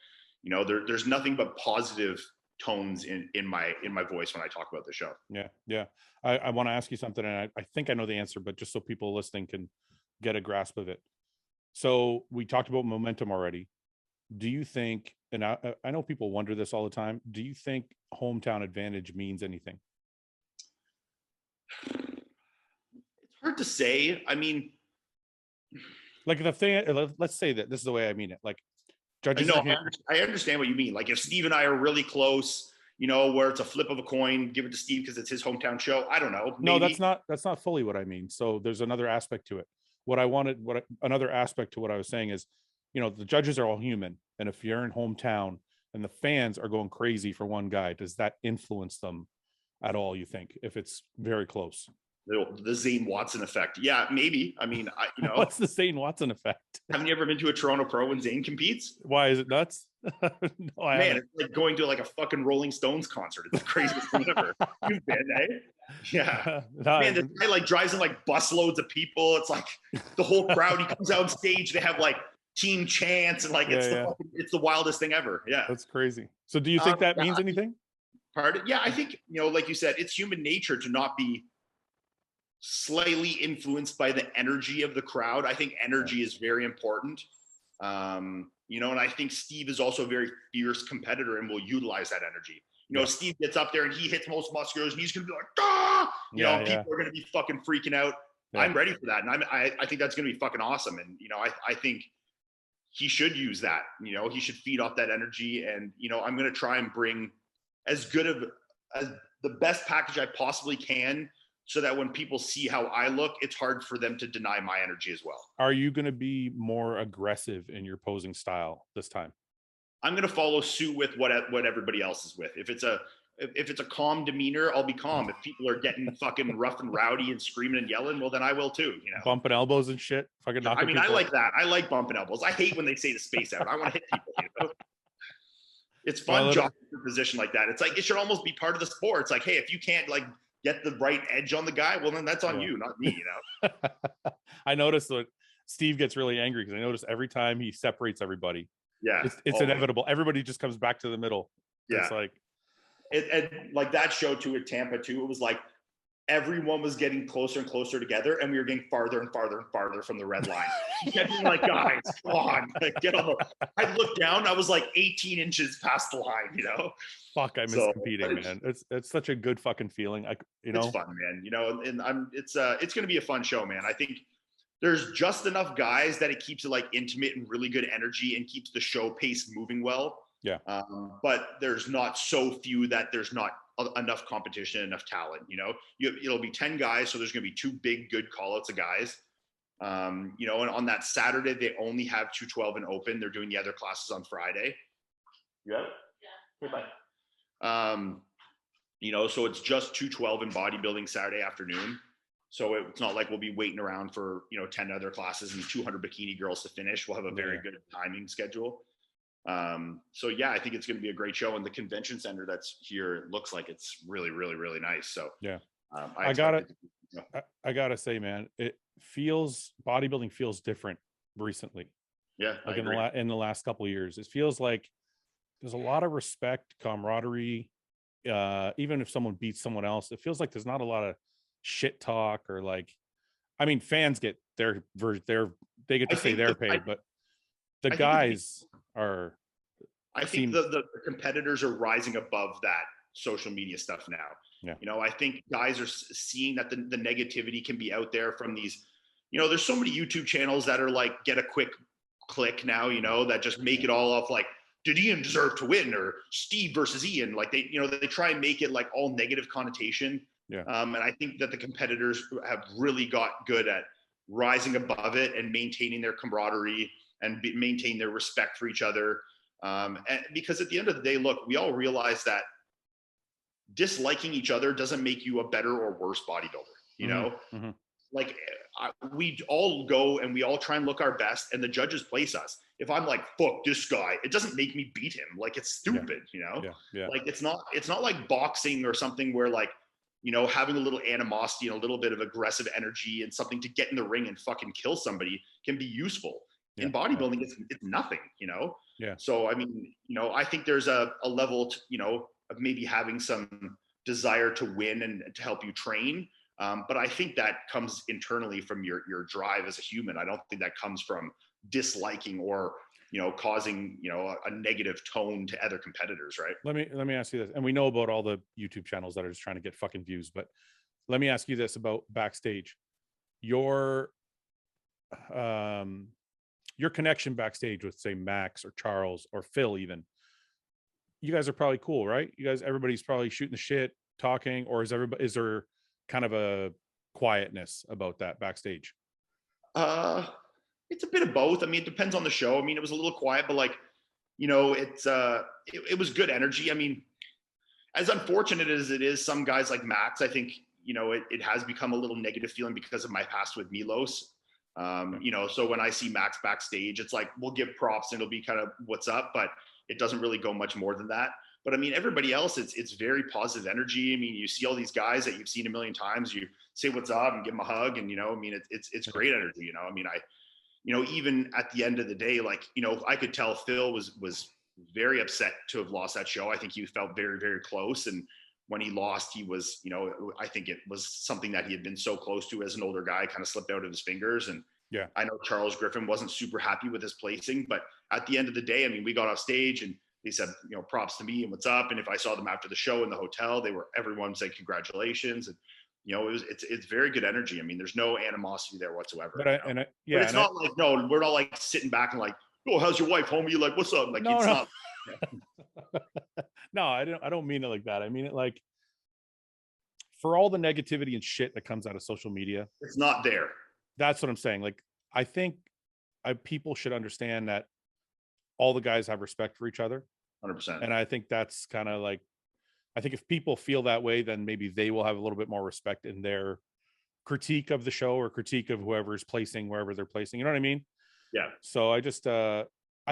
you know, there's nothing but positive tones in my voice when I talk about the show. Yeah. I want to ask you something, and I think I know the answer, but just so people listening can get a grasp of it. So we talked about momentum already. Do you think, and I know people wonder this all the time, do you think hometown advantage means anything? It's hard to say. I mean, like the thing, let's say that this is the way I mean it. Like, judges. I understand what you mean. Like, if Steve and I are really close, you know, where it's a flip of a coin, give it to Steve because it's his hometown show. I don't know. Maybe. No, that's not fully what I mean. So there's another aspect to it. Another aspect to what I was saying is, you know, the judges are all human, and if you're in hometown and the fans are going crazy for one guy, does that influence them at all, you think, if it's very close? The Zane Watson effect. Yeah, maybe. I mean, you know. What's the Zane Watson effect? Haven't you ever been to a Toronto Pro when Zane competes? Why is it nuts? No, man, it's like going to like a fucking Rolling Stones concert. It's the craziest thing ever. You've been, eh? Yeah. Man, this guy like drives in like busloads of people. It's like the whole crowd. He comes out on stage. They have like team chants and like it's the wildest thing ever. Yeah. That's crazy. So do you think that means anything? Pardon? Yeah, I think, you know, like you said, it's human nature to not be slightly influenced by the energy of the crowd. I think energy is very important. You know, and I think Steve is also a very fierce competitor and will utilize that energy. You know, Steve gets up there and he hits most musculars and he's going to be like, ah! You know, people are going to be fucking freaking out. Yeah. I'm ready for that. And I think that's going to be fucking awesome. And, you know, I think he should use that. You know, he should feed off that energy. And, you know, I'm going to try and bring as the best package I possibly can, so that when people see how I look, it's hard for them to deny my energy as well. Are you going to be more aggressive in your posing style this time? I'm going to follow suit with what everybody else is with. If it's a calm demeanor, I'll be calm. If people are getting fucking rough and rowdy and screaming and yelling, well, then I will too. You know, bumping elbows and shit. Fucking knocking people. I like that. I like bumping elbows. I hate when they say to space out. I want to hit people. You know? It's fun jogging in a position like that. It's like, it should almost be part of the sport. It's like, hey, if you can't like get the right edge on the guy, well, then that's on you, not me, you know? I noticed that Steve gets really angry because I notice every time he separates everybody. Yeah. It's inevitable. Everybody just comes back to the middle. Yeah. It's like, and like that show too at Tampa too, it was like everyone was getting closer and closer together, and we were getting farther and farther and farther from the red line. He kept being like, guys, come on, like, get on the. I looked down, I was like 18 inches past the line, you know. Fuck, I miss competing, man. It's such a good fucking feeling. It's fun, man. You know, and it's going to be a fun show, man. I think there's just enough guys that it keeps it like intimate and really good energy and keeps the show pace moving well. Yeah. But there's not so few that there's not enough competition, enough talent, you know. It'll be 10 guys, so there's going to be 2 big good call-outs of guys. You know, and on that Saturday they only have 212 and open. They're doing the other classes on Friday. Yeah. Okay, bye. You know, so it's just 212 in bodybuilding Saturday afternoon. So it's not like we'll be waiting around for, you know, 10 other classes and 200 bikini girls to finish. We'll have a very good timing schedule. So yeah, I think it's going to be a great show, and the convention center that's here looks like it's really, really, really nice. So yeah, I gotta say, man, bodybuilding feels different recently. Yeah, like in the last couple of years, it feels like there's a lot of respect, camaraderie. Even if someone beats someone else, it feels like there's not a lot of shit talk or like, I mean, fans get they get to say they're paid, but the guys are. I think the competitors are rising above that social media stuff now. Yeah. You know, I think guys are seeing that the negativity can be out there from these, you know, there's so many YouTube channels that are like, get a quick click now, you know, that just make it all off like, did Ian deserve to win, or Steve versus Ian? Like they, you know, they try and make it like all negative connotation. Yeah. And I think that the competitors have really got good at rising above it and maintaining their camaraderie and maintain their respect for each other. And because at the end of the day, look, we all realize that disliking each other doesn't make you a better or worse bodybuilder, you know? Mm-hmm. Like we all go and we all try and look our best, and the judges place us. If I'm like, fuck this guy, it doesn't make me beat him. Like, it's stupid, you know? Yeah. Like it's not like boxing or something where like, you know, having a little animosity and a little bit of aggressive energy and something to get in the ring and fucking kill somebody can be useful. In bodybuilding, it's nothing, you know? Yeah. So, I mean, you know, I think there's a level, you know, of maybe having some desire to win and to help you train. But I think that comes internally from your drive as a human. I don't think that comes from disliking or, you know, causing, you know, a negative tone to other competitors, right? Let me ask you this. And we know about all the YouTube channels that are just trying to get fucking views, but let me ask you this about backstage. Your connection backstage with, say, Max or Charles or Phil, even, you guys are probably cool, right? Everybody's probably shooting the shit, talking, or is there kind of a quietness about that backstage? It's a bit of both. I mean, it depends on the show. I mean, it was a little quiet, but like, you know, it was good energy. I mean, as unfortunate as it is, some guys like Max, I think, you know, it has become a little negative feeling because of my past with Milos. You know, so when I see Max backstage, it's like, we'll give props and it'll be kind of what's up, but it doesn't really go much more than that. But I mean, everybody else, it's very positive energy. I mean, you see all these guys that you've seen a million times, you say what's up and give them a hug, and, you know, I mean, it's great energy, you know. I mean, you know, even at the end of the day, like, you know, I could tell Phil was very upset to have lost that show. I think he felt very, very close. And when he lost, he was, you know, I think it was something that he had been so close to as an older guy, kind of slipped out of his fingers. And yeah, I know Charles Griffin wasn't super happy with his placing, but at the end of the day, I mean, we got off stage and they said, you know, props to me and what's up. And if I saw them after the show in the hotel, everyone said congratulations. And, you know, it's very good energy. I mean, there's no animosity there whatsoever. But but it's not like, no, we're not like sitting back and like, oh, how's your wife, homie? Like, what's up? Like, no, it's no. not. No, I don't mean it like that. I mean it like, for all the negativity and shit that comes out of social media, it's not there. That's what I'm saying. Like, I think people should understand that all the guys have respect for each other. 100%. And I think that's kind of like, I think if people feel that way, then maybe they will have a little bit more respect in their critique of the show or critique of whoever is placing wherever they're placing. You know what I mean? Yeah. So I just, I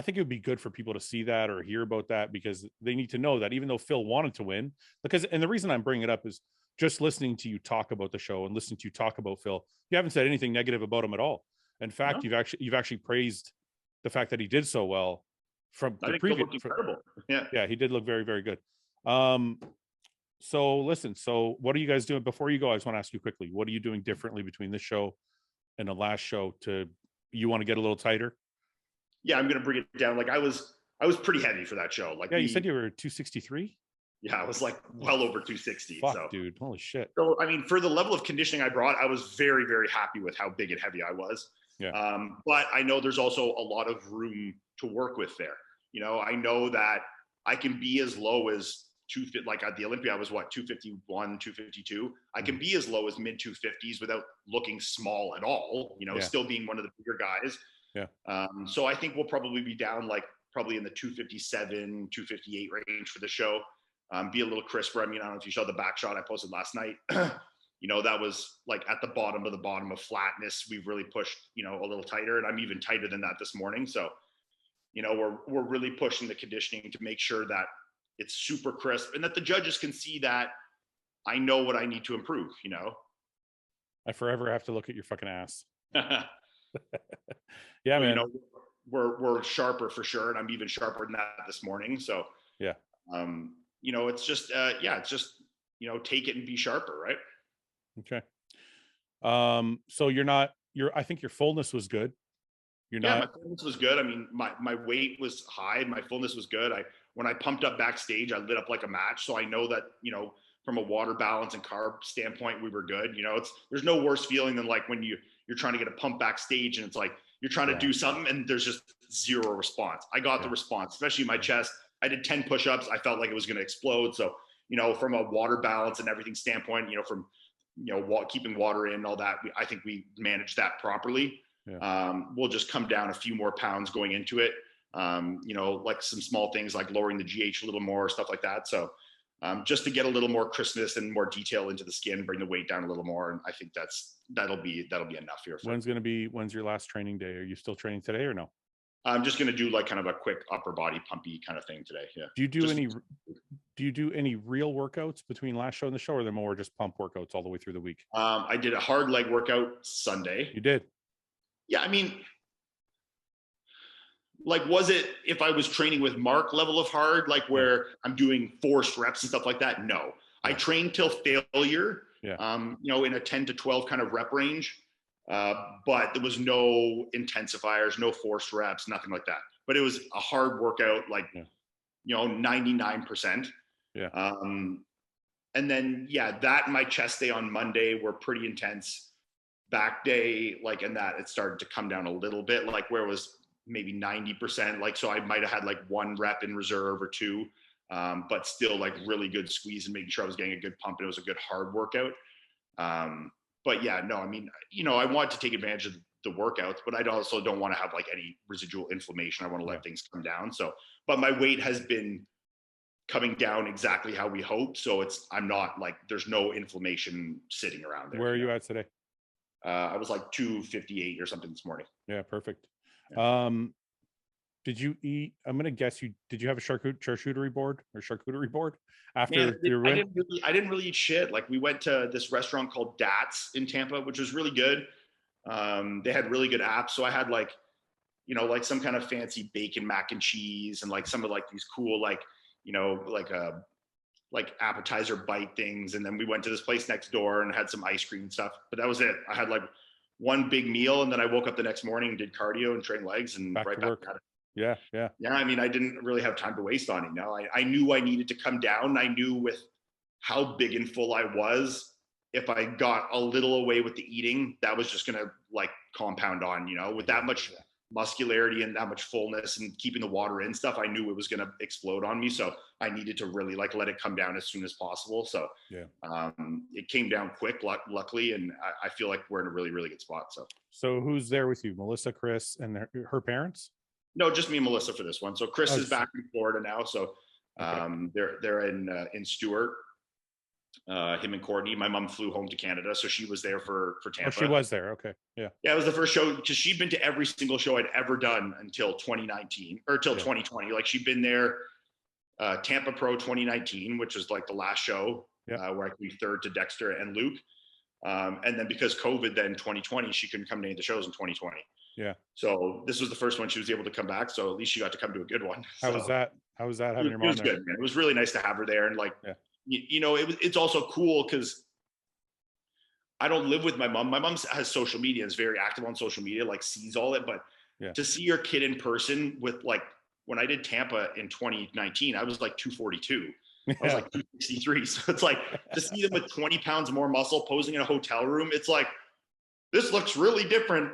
think it would be good for people to see that or hear about that, because they need to know that even though Phil wanted to win, and the reason I'm bringing it up is just listening to you talk about the show and listening to you talk about Phil, you haven't said anything negative about him at all. In fact, No. you've actually praised the fact that he did so well from the previous. Incredible. Yeah. Yeah, he did look very, very good. So listen, so what are you guys doing before you go? I just want to ask you quickly, what are you doing differently between this show and the last show you want to get a little tighter? Yeah, I'm going to bring it down. Like I was pretty heavy for that show. Like yeah, you said you were 263. Yeah, I was like well over 260. Fuck, so dude, holy shit. So, I mean, for the level of conditioning I brought, I was very, very happy with how big and heavy I was. Yeah. But I know there's also a lot of room to work with there. You know, I know that I can be as low as 250, like at the Olympia, I was 251, 252. I can be as low as mid 250s without looking small at all, you know, still being one of the bigger guys. Yeah. So I think we'll probably be down like probably in the 257, 258 range for the show. Be a little crisper. I mean, I don't know if you saw the back shot I posted last night. You know, that was like at the bottom of flatness. We've really pushed, you know, a little tighter, and I'm even tighter than that this morning. So, you know, we're really pushing the conditioning to make sure that it's super crisp and that the judges can see that I know what I need to improve, you know. I forever have to look at your fucking ass. Yeah, man. You know, we're sharper for sure, and I'm even sharper than that this morning. So yeah. You know, it's just it's just, you know, take it and be sharper, right? Okay. So I think your fullness was good. My fullness was good. I mean, my weight was high, my fullness was good. When I pumped up backstage, I lit up like a match. So I know that, you know, from a water balance and carb standpoint, we were good. You know, there's no worse feeling than like when you're trying to get a pump backstage and it's like you're trying to do something and there's just zero response. I got the response, especially my chest. I did 10 push-ups. I felt like it was going to explode. So, you know, from a water balance and everything standpoint, you know, from, you know, keeping water in and all that, I think we managed that properly. Yeah. We'll just come down a few more pounds going into it. You know, like some small things like lowering the GH a little more, stuff like that. So just to get a little more crispness and more detail into the skin, bring the weight down a little more. And I think that'll be enough here. When's your last training day? Are you still training today or no? I'm just going to do like kind of a quick upper body pumpy kind of thing today. Yeah. Do you do any real workouts between last show and the show, or they're more just pump workouts all the way through the week? I did a hard leg workout Sunday. You did? Yeah. I mean, like, was it, if I was training with Mark level of hard, like where I'm doing forced reps and stuff like that? No, I trained till failure, you know, in a 10 to 12 kind of rep range. But there was no intensifiers, no forced reps, nothing like that. But it was a hard workout, like, you know, 99%. Yeah. And then, that and my chest day on Monday were pretty intense. Back day, like, and that it started to come down a little bit, like where it was maybe 90%. Like, so I might've had like one rep in reserve or two, but still like really good squeeze and making sure I was getting a good pump and it was a good hard workout. But no, I mean, you know, I want to take advantage of the workouts, but I also don't want to have like any residual inflammation. I want to let things come down. So, but my weight has been coming down exactly how we hoped. So I'm not like, there's no inflammation sitting around there. Where are you at today? I was like 258 or something this morning. Yeah. Perfect. Yeah. Did you eat? I'm gonna guess did you have a charcuterie board after your win? I didn't really eat shit. Like, we went to this restaurant called Dats in Tampa, which was really good. They had really good apps. So I had like, you know, like some kind of fancy bacon mac and cheese and like some of like these cool, like, you know, like appetizer bite things. And then we went to this place next door and had some ice cream and stuff, but that was it. I had like one big meal and then I woke up the next morning and did cardio and trained legs and back right back at it. Yeah. I mean, I didn't really have time to waste on it. No, I knew I needed to come down. I knew with how big and full I was, if I got a little away with the eating, that was just going to like compound on, you know, with that much muscularity and that much fullness and keeping the water in stuff, I knew it was going to explode on me. So I needed to really like let it come down as soon as possible. So it came down quick, luckily. And I feel like we're in a really, really good spot. So who's there with you? Melissa, Chris, and her parents? No, just me and Melissa for this one. So Chris is back in Florida now. So they're in Stewart. Him and Courtney. My mom flew home to Canada, so she was there for Tampa. Oh, she was there. Okay, yeah. It was the first show because she'd been to every single show I'd ever done until 2019 or till 2020. Like, she'd been there, Tampa Pro 2019, which was like the last show where I came third to Dexter and Luke. And then because COVID, then 2020, she couldn't come to any of the shows in 2020. Yeah. So this was the first one she was able to come back. So at least she got to come to a good one. How was that? How was that having your mom there? It was good, man. It was really nice to have her there and like. Yeah. it's also cool because I don't live with my mom. My mom has social media, is very active on social media, like sees all it. But to see your kid in person with like, when I did Tampa in 2019, I was like 242. I was like 263. So it's like to see them with 20 pounds more muscle posing in a hotel room. It's like, this looks really different,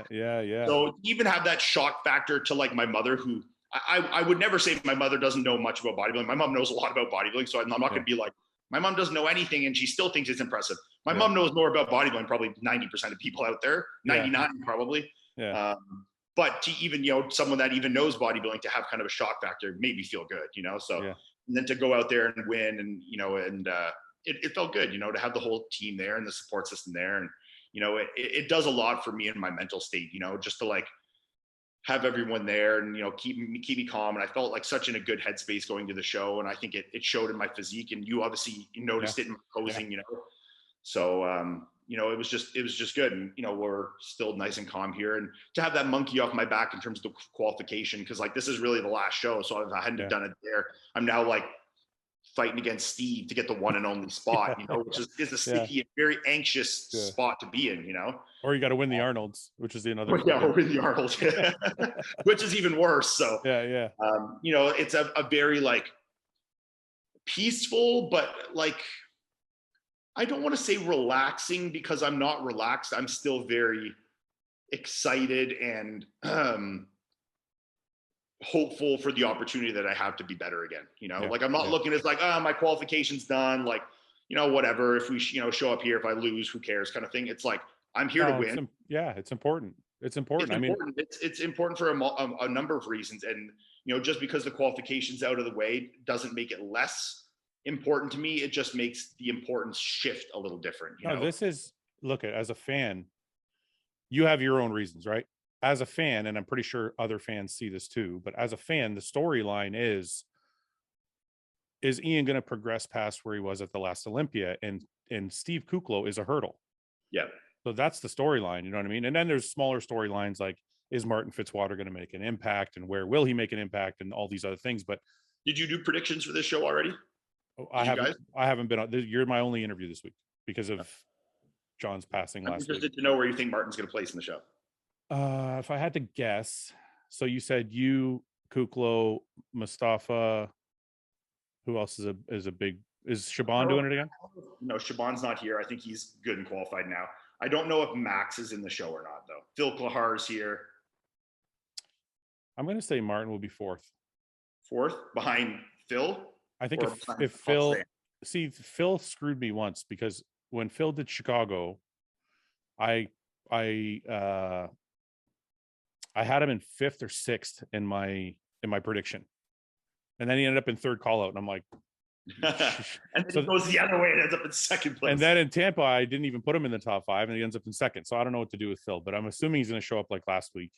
Yeah. So even have that shock factor to like my mother, who I would never say my mother doesn't know much about bodybuilding. My mom knows a lot about bodybuilding. So I'm not going to be like, my mom doesn't know anything and she still thinks it's impressive. My mom knows more about bodybuilding, probably 90% of people out there, 99 probably. But to even, someone that even knows bodybuilding to have kind of a shock factor made me feel good, So and then to go out there and win and, it felt good, to have the whole team there and the support system there. And, it does a lot for me in my mental state, just to like have everyone there and, keep me calm. And I felt like such in a good headspace going to the show. And I think it showed in my physique, and you obviously noticed it in my posing, So, it was just good. And, we're still nice and calm here, and to have that monkey off my back in terms of the qualification. Cause like, this is really the last show. So if I hadn't done it there, I'm now like fighting against Steve to get the one and only spot, which is a sticky and very anxious spot to be in, Or you got to win the Arnold's, which is another. Or win the Arnold's, which is even worse. So, it's a very like peaceful, but like, I don't want to say relaxing because I'm not relaxed. I'm still very excited and hopeful for the opportunity that I have to be better again. Like I'm not looking at like, my qualification's done. Like, whatever, if we, show up here, if I lose, who cares kind of thing. It's like, I'm here to win. It's important. It's important. It's important for a number of reasons. And, just because the qualification's out of the way doesn't make it less important to me. It just makes the importance shift a little different. This is, look, as a fan, you have your own reasons, right? As a fan, and I'm pretty sure other fans see this too, but as a fan, the storyline is Iain going to progress past where he was at the last Olympia? And Steve Kuklo is a hurdle. Yeah. So that's the storyline, you know what I mean? And then there's smaller storylines like, is Martin Fitzwater going to make an impact, and where will he make an impact, and all these other things. But did you do predictions for this show already? I haven't been on. You're my only interview this week because of John's passing last week. I'm interested to know where you think Martin's going to place in the show. If I had to guess, so you said you, Kuklo, Mustafa. Who else is a big? Is Shaban doing it again? No, Shaban's not here. I think he's good and qualified now. I don't know if Max is in the show or not, though. Phil Klahar's here. I'm going to say Martin will be fourth. Fourth behind Phil. I think if Phil screwed me once, because when Phil did Chicago, I had him in fifth or sixth in my prediction, and then he ended up in third call out, and I'm like, and then it goes the other way and ends up in second place. And then in Tampa, I didn't even put him in the top 5, and he ends up in second. So I don't know what to do with Phil, but I'm assuming he's going to show up like last week.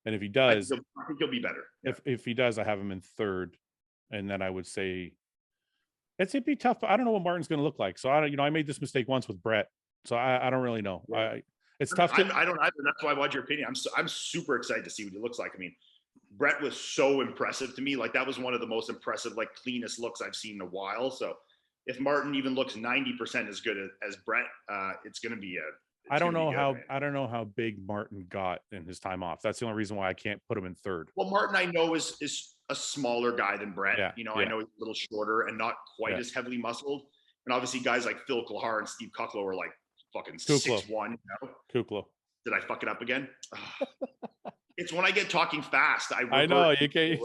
And if he does, I think he'll be better. If he does, I have him in third, and then I would say it'd be tough. I don't know what Martin's going to look like. So I made this mistake once with Brett, so I don't really know. It's tough. I don't either. That's why I want your opinion. I'm super excited to see what he looks like. I mean, Brett was so impressive to me. Like, that was one of the most impressive, like, cleanest looks I've seen in a while. So if Martin even looks 90% as good as Brett, it's going to be I don't know how big Martin got in his time off. That's the only reason why I can't put him in third. Well, Martin, I know is a smaller guy than Brett. I know he's a little shorter and not quite as heavily muscled. And obviously guys like Phil Klahar and Steve Kuklo are like fucking 6'1". Kuklo. Did I fuck it up again? It's when I get talking fast. I know you can't.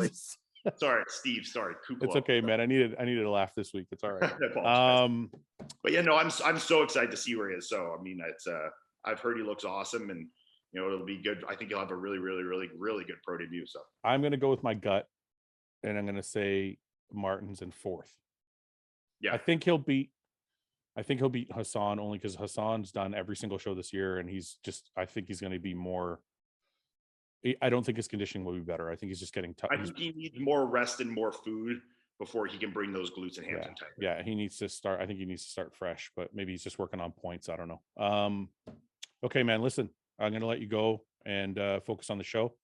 Sorry, Steve. Sorry, Kuklo. It's okay, man. I needed a laugh this week. It's all right. But yeah, no, I'm so excited to see where he is. So I mean, it's I've heard he looks awesome, and it'll be good. I think he'll have a really, really, really, really good pro debut. So I'm gonna go with my gut, and I'm gonna say Martin's in fourth. Yeah, I think he'll beat Hassan, only because Hassan's done every single show this year, and I think he's going to be more. I don't think his conditioning will be better. I think he's just getting tough. I think he needs more rest and more food before he can bring those glutes and hamstrings tight. Yeah, he needs to start. I think he needs to start fresh, but maybe he's just working on points. I don't know. Okay, man. Listen, I'm going to let you go and focus on the show.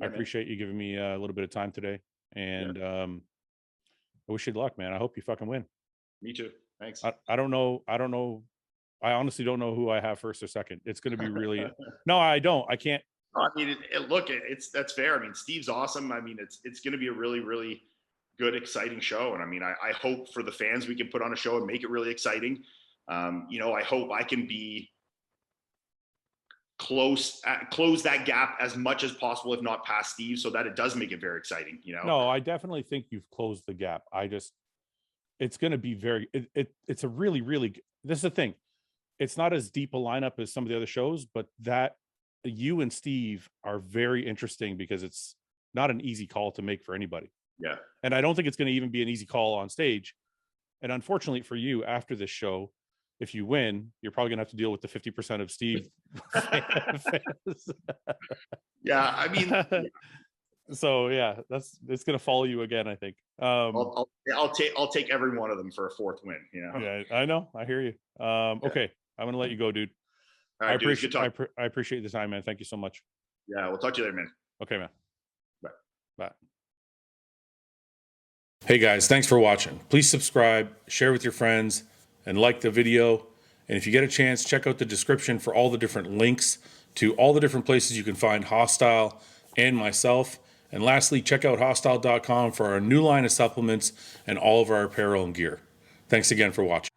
I appreciate you giving me a little bit of time today, and I wish you luck, man. I hope you fucking win. Me too. Thanks. I don't know. I honestly don't know who I have first or second. It's going to be really, no, I don't. I can't. I mean, that's fair. I mean, Steve's awesome. I mean, it's going to be a really, really good, exciting show. And I mean, I hope for the fans, we can put on a show and make it really exciting. I hope I can be close that gap as much as possible, if not past Steve, so that it does make it very exciting. No, I definitely think you've closed the gap. It's going to be it's a really, really, this is the thing. It's not as deep a lineup as some of the other shows, but that you and Steve are very interesting because it's not an easy call to make for anybody. Yeah. And I don't think it's going to even be an easy call on stage. And unfortunately for you, after this show, if you win, you're probably gonna have to deal with the 50% of Steve fans. Yeah, I mean, so yeah, it's gonna follow you again, I think. I'll take every one of them for a fourth win. Yeah, I know, I hear you. Okay, I'm gonna let you go, dude. All right, I appreciate the time, man. Thank you so much. Yeah, we'll talk to you later, man. Okay, man. Bye. Hey guys, thanks for watching. Please subscribe, share with your friends, and like the video. And if you get a chance, check out the description for all the different links to all the different places you can find Hostile and myself. And lastly, check out hostile.com for our new line of supplements and all of our apparel and gear. Thanks again for watching.